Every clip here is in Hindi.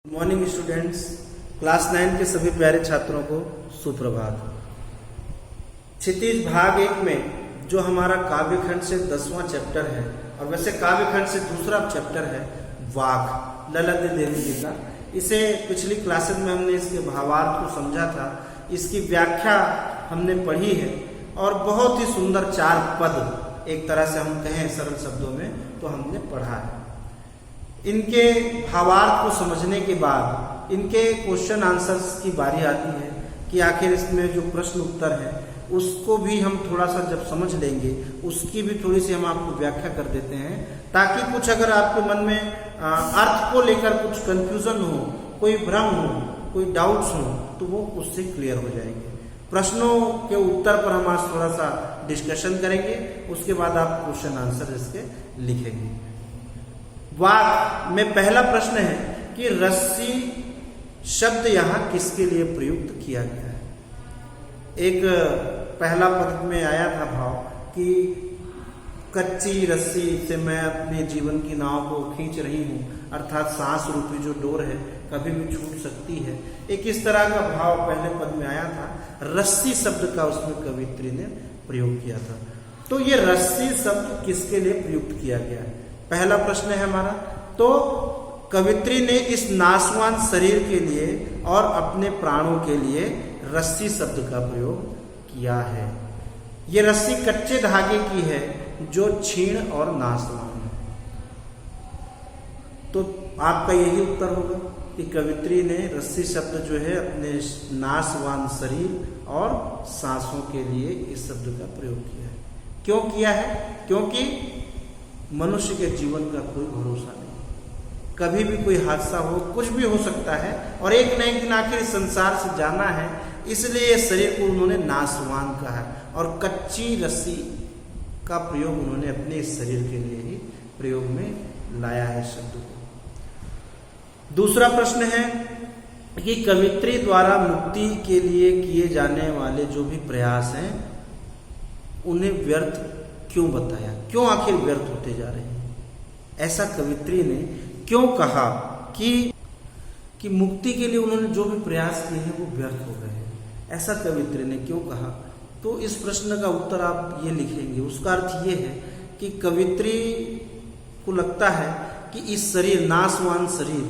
Good morning students. क्लास 9 के सभी प्यारे छात्रों को सुप्रभात। क्षितिज भाग 1 में जो हमारा काव्य खंड से 10वां चैप्टर है, और वैसे काव्य खंड से दूसरा चैप्टर है वाक, ललित देवी जी का। इसे पिछली क्लासेस में हमने इसके भावार्थ को समझा था, इसकी व्याख्या हमने पढ़ी है, और बहुत ही सुंदर 4 पद, एक तरह से हम कहें सरल शब्दों में, तो हमने पढ़ा है। इनके भावार्थ को समझने के बाद इनके क्वेश्चन आंसर्स की बारी आती है कि आखिर इसमें जो प्रश्न उत्तर है उसको भी हम थोड़ा सा जब समझ लेंगे, उसकी भी थोड़ी सी हम आपको व्याख्या कर देते हैं, ताकि कुछ अगर आपके मन में अर्थ को लेकर कुछ कंफ्यूजन हो, कोई भ्रम हो, कोई डाउट्स हो, तो वो उससे क्लियर हो जाएंगे। प्रश्नों के उत्तर पर हम आज थोड़ा सा डिस्कशन करेंगे, उसके बाद आप क्वेश्चन आंसर इसके लिखेंगे। वाक में पहला प्रश्न है कि रस्सी शब्द यहाँ किसके लिए प्रयुक्त किया गया है। एक पहला पद में आया था भाव कि कच्ची रस्सी से मैं अपने जीवन की नाव को खींच रही हूँ, अर्थात सांस रूपी जो डोर है कभी भी छूट सकती है। एक इस तरह का भाव पहले पद में आया था। रस्सी शब्द का उसमें कवित्री ने प्रयोग किया था। तो ये रस्सी शब्द किसके लिए प्रयुक्त किया गया है, पहला प्रश्न है हमारा। तो कवित्री ने इस नाशवान शरीर के लिए और अपने प्राणों के लिए रस्सी शब्द का प्रयोग किया है। ये रस्सी कच्चे धागे की है जो क्षीण और नाशवान है। तो आपका यही उत्तर होगा कि कवित्री ने रस्सी शब्द जो है अपने नाशवान शरीर और सांसों के लिए इस शब्द का प्रयोग किया है। क्यों किया है? क्योंकि मनुष्य के जीवन का कोई भरोसा नहीं, कभी भी कोई हादसा हो, कुछ भी हो सकता है, और एक न एक दिन आखिर संसार से जाना है, इसलिए शरीर को उन्होंने नाशवान कहा, और कच्ची रस्सी का प्रयोग उन्होंने अपने इस शरीर के लिए ही प्रयोग में लाया है शब्द को। दूसरा प्रश्न है कि कवित्री द्वारा मुक्ति के लिए किए जाने वाले जो भी प्रयास हैं उन्हें व्यर्थ क्यों बताया, क्यों आखिर व्यर्थ होते जा रहे हैं। ऐसा कवित्री ने क्यों कहा कि मुक्ति के लिए उन्होंने जो भी प्रयास किए हैं वो व्यर्थ हो गए हैं, ऐसा कवित्री ने क्यों कहा। तो इस प्रश्न का उत्तर आप ये लिखेंगे। उसका अर्थ ये है कि कवित्री को लगता है कि इस शरीर, नाशवान शरीर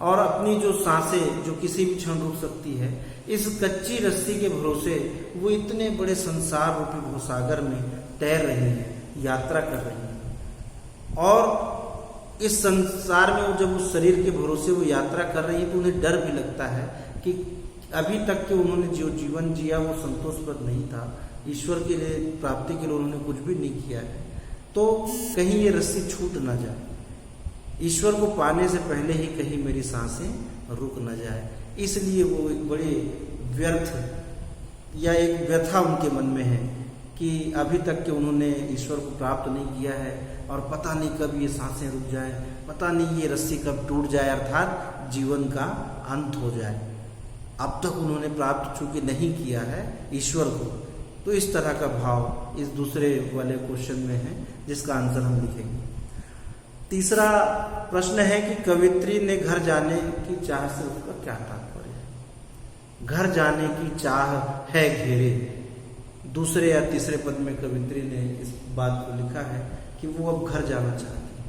और अपनी जो सांसें जो किसी भी क्षण रुक सकती है, इस कच्ची रस्सी के भरोसे वो इतने बड़े संसार रूपी भवसागर में तैर रही है, यात्रा कर रही है, और इस संसार में वो जब उस शरीर के भरोसे वो यात्रा कर रही है तो उन्हें डर भी लगता है कि अभी तक के उन्होंने जो जीवन जिया वो संतोषप्रद नहीं था, ईश्वर के लिए प्राप्ति के लिए उन्होंने कुछ भी नहीं किया है, तो कहीं ये रस्सी छूट ना जाए, ईश्वर को पाने से पहले ही कहीं मेरी सांसें रुक न जाए। इसलिए वो एक बड़े व्यर्थ या एक व्यथा उनके मन में है कि अभी तक के उन्होंने ईश्वर को प्राप्त नहीं किया है, और पता नहीं कब ये सांसें रुक जाए, पता नहीं ये रस्सी कब टूट जाए, अर्थात जीवन का अंत हो जाए। अब तक उन्होंने प्राप्त चूंकि नहीं किया है ईश्वर को। तो इस तरह का भाव इस दूसरे वाले क्वेश्चन में है, जिसका आंसर हम लिखेंगे। तीसरा प्रश्न है कि कवित्री ने घर जाने की चाह से उसका क्या तात्पर्य है। घर जाने की चाह है घेरे। दूसरे या तीसरे पद में कवित्री ने इस बात को लिखा है कि वो अब घर जाना चाहती है,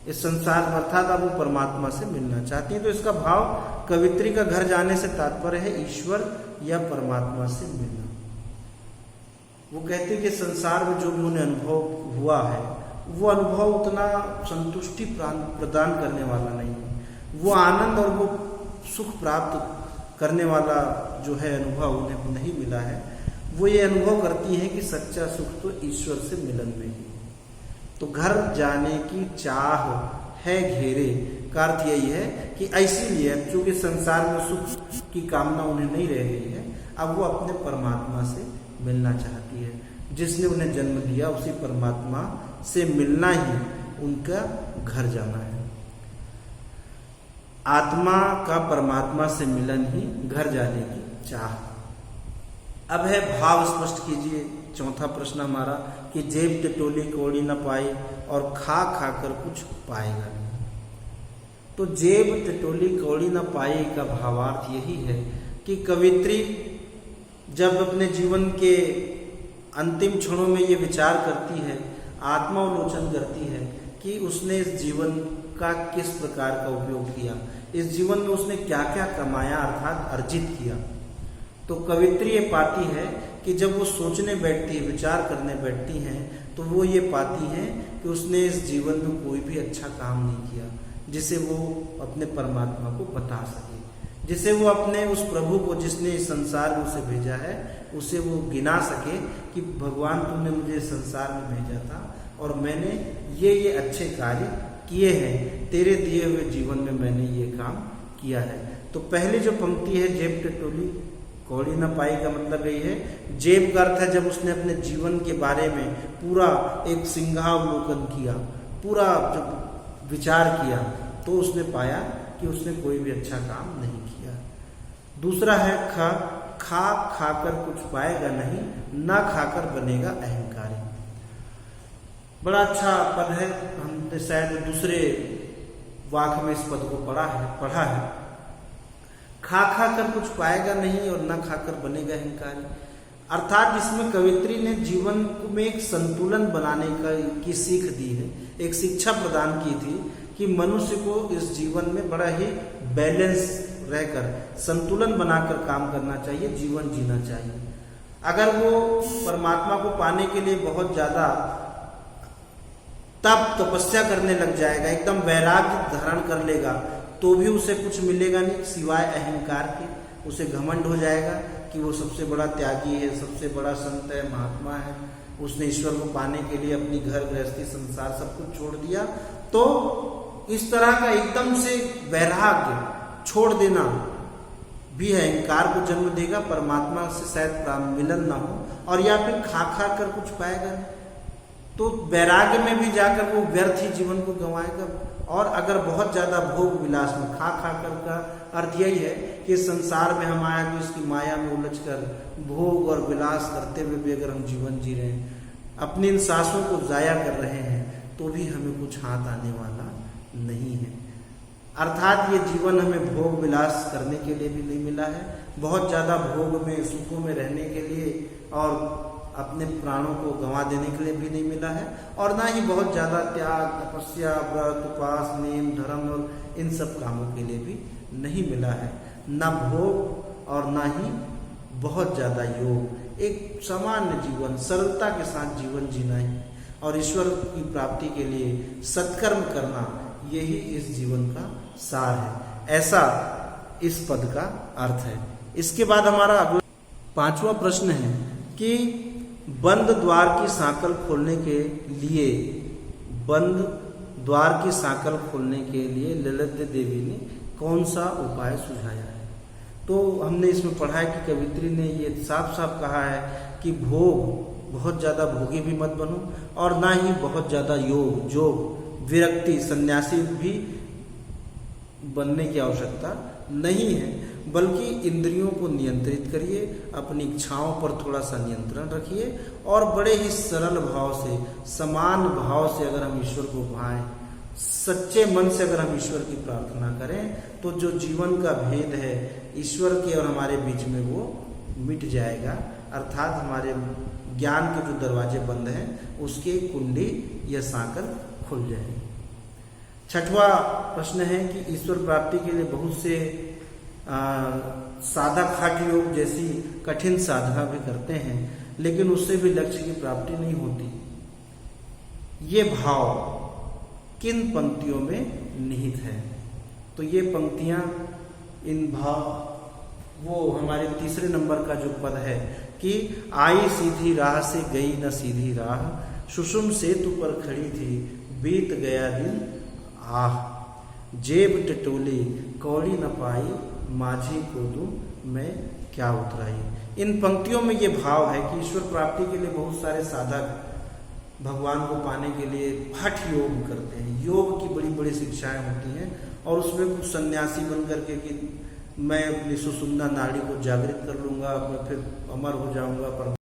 इस संसार में, अर्थात अब वो परमात्मा से मिलना चाहती है। तो इसका भाव कवित्री का घर जाने से तात्पर्य है ईश्वर या परमात्मा से मिलना। वो कहते हैं कि संसार में जो भी उन्हें अनुभव हुआ है वो अनुभव उतना संतुष्टि प्रदान करने वाला नहीं है, वो आनंद और वो सुख प्राप्त करने वाला जो है अनुभव उन्हें नहीं मिला है। वो ये अनुभव करती है कि सच्चा सुख तो ईश्वर से मिलन में ही। तो घर जाने की चाह है घेरे का अर्थ यही है कि इसीलिए चूंकि संसार में सुख की कामना उन्हें नहीं रह गई है, अब वो अपने परमात्मा से मिलना चाहती है। जिसने उन्हें जन्म दिया उसी परमात्मा से मिलना ही उनका घर जाना है। आत्मा का परमात्मा से मिलन ही घर जाने की चाह। अब है भाव स्पष्ट कीजिए। चौथा प्रश्न हमारा कि जेब टटोली कौड़ी न पाई और खा खा कर कुछ पाएगा नहीं। तो जेब टिटोली कौड़ी न पाई का भावार्थ यही है कि कवित्री जब अपने जीवन के अंतिम क्षणों में ये विचार करती है, आत्मावलोचन करती है कि उसने इस जीवन का किस प्रकार का उपयोग किया, इस जीवन में उसने क्या क्या कमाया अर्थात अर्जित किया, तो कवित्री ये पाती है कि जब वो सोचने बैठती है, विचार करने बैठती हैं, तो वो ये पाती हैं कि उसने इस जीवन में कोई भी अच्छा काम नहीं किया जिसे वो अपने परमात्मा को बता सके, जिसे वो अपने उस प्रभु को जिसने इस संसार में उसे भेजा है उसे वो गिना सके कि भगवान तुमने मुझे संसार में भेजा था और मैंने ये अच्छे कार्य किए हैं, तेरे दिए हुए जीवन में मैंने ये काम किया है। तो पहली जो पंक्ति है जेब टिटोली कौड़ी न पाई का मतलब यही है, जेब का अर्थ है जब उसने अपने जीवन के बारे में पूरा एक सिंहावलोकन किया, पूरा जब विचार किया तो उसने पाया कि उसने कोई भी अच्छा काम नहीं किया। दूसरा है खा खाकर कुछ पाएगा नहीं, ना खाकर बनेगा अहंकारी। बड़ा अच्छा पद है, हमने शायद दूसरे वाक्य में इस पद को पढ़ा है। खा कर कुछ पाएगा नहीं और न खाकर बनेगा अहंकारी, अर्थात इसमें कवित्री ने जीवन में एक संतुलन बनाने की सीख दी है, एक शिक्षा प्रदान की थी कि मनुष्य को इस जीवन में बड़ा ही बैलेंस रहकर संतुलन बनाकर काम करना चाहिए, जीवन जीना चाहिए। अगर वो परमात्मा को पाने के लिए बहुत ज्यादा तपस्या करने लग जाएगा, एकदम वैराग्य धारण कर लेगा, तो भी उसे कुछ मिलेगा नहीं सिवाय अहंकार के। उसे घमंड हो जाएगा कि वो सबसे बड़ा त्यागी है, सबसे बड़ा संत है, महात्मा है, उसने ईश्वर को पाने के लिए अपनी घर गृहस्थी संसार सब कुछ छोड़ दिया। तो इस तरह का एकदम से वैराग्य छोड़ देना भी अहंकार को जन्म देगा, परमात्मा से शायद मिलन ना हो, और या फिर खा कर कुछ पाएगा तो वैराग्य में भी जाकर वो व्यर्थ ही जीवन को गंवाएगा। और अगर बहुत ज्यादा भोग विलास में खा कर का अर्थ यही है कि संसार में हम आए तो इसकी माया में उलझकर भोग और विलास करते हुए भी अगर हम जीवन जी रहे हैं, अपनी इन सांसों को जाया कर रहे हैं, तो भी हमें कुछ हाथ आने वाला नहीं है। अर्थात ये जीवन हमें भोग विलास करने के लिए भी नहीं मिला है, बहुत ज्यादा भोग में सुखों में रहने के लिए और अपने प्राणों को गंवा देने के लिए भी नहीं मिला है, और ना ही बहुत ज्यादा त्याग, तपस्या, व्रत, उपास, नेम, धर्म और इन सब कामों के लिए भी नहीं मिला है। न भोग और ना ही बहुत ज्यादा योग, एक सामान्य जीवन, सरलता के साथ जीवन जीना ही और ईश्वर की प्राप्ति के लिए सत्कर्म करना, यही इस जीवन का सार है। ऐसा इस पद का अर्थ है। इसके बाद हमारा अगला 5वां प्रश्न है कि बंद द्वार की सांकल खोलने के लिए ललित देवी ने कौन सा उपाय सुझाया है। तो हमने इसमें पढ़ा है कि कवित्री ने ये साफ साफ कहा है कि बहुत ज्यादा भोगी भी मत बनो और ना ही बहुत ज्यादा जोग विरक्ति सन्यासी भी बनने की आवश्यकता नहीं है, बल्कि इंद्रियों को नियंत्रित करिए, अपनी इच्छाओं पर थोड़ा सा नियंत्रण रखिए और बड़े ही सरल भाव से, समान भाव से अगर हम ईश्वर को भाएं, सच्चे मन से अगर हम ईश्वर की प्रार्थना करें, तो जो जीवन का भेद है ईश्वर के और हमारे बीच में वो मिट जाएगा। अर्थात हमारे ज्ञान के जो दरवाजे बंद हैं उसकी कुंडी या सांकल खुल जाएगी। 6वां प्रश्न है कि ईश्वर प्राप्ति के लिए बहुत से साधक हठ योग जैसी कठिन साधना भी करते हैं, लेकिन उससे भी लक्ष्य की प्राप्ति नहीं होती। ये भाव किन पंक्तियों में निहित है। तो ये पंक्तियां, इन भाव वो हमारे 3 नंबर का जो पद है कि आई सीधी राह से गई न सीधी राह, सुषुम सेतु पर खड़ी थी बीत गया दिन आह, जेब टिटोली कौड़ी न पाई माझी को दूं मैं क्या उतराई। इन पंक्तियों में ये भाव है कि ईश्वर प्राप्ति के लिए बहुत सारे साधक भगवान को पाने के लिए हठ योग करते हैं। योग की बड़ी बड़ी शिक्षाएं होती हैं और उसमें कुछ सन्यासी बन करके कि मैं अपनी सुषुम्ना नाड़ी को जागृत कर लूंगा, मैं फिर अमर हो जाऊंगा, पर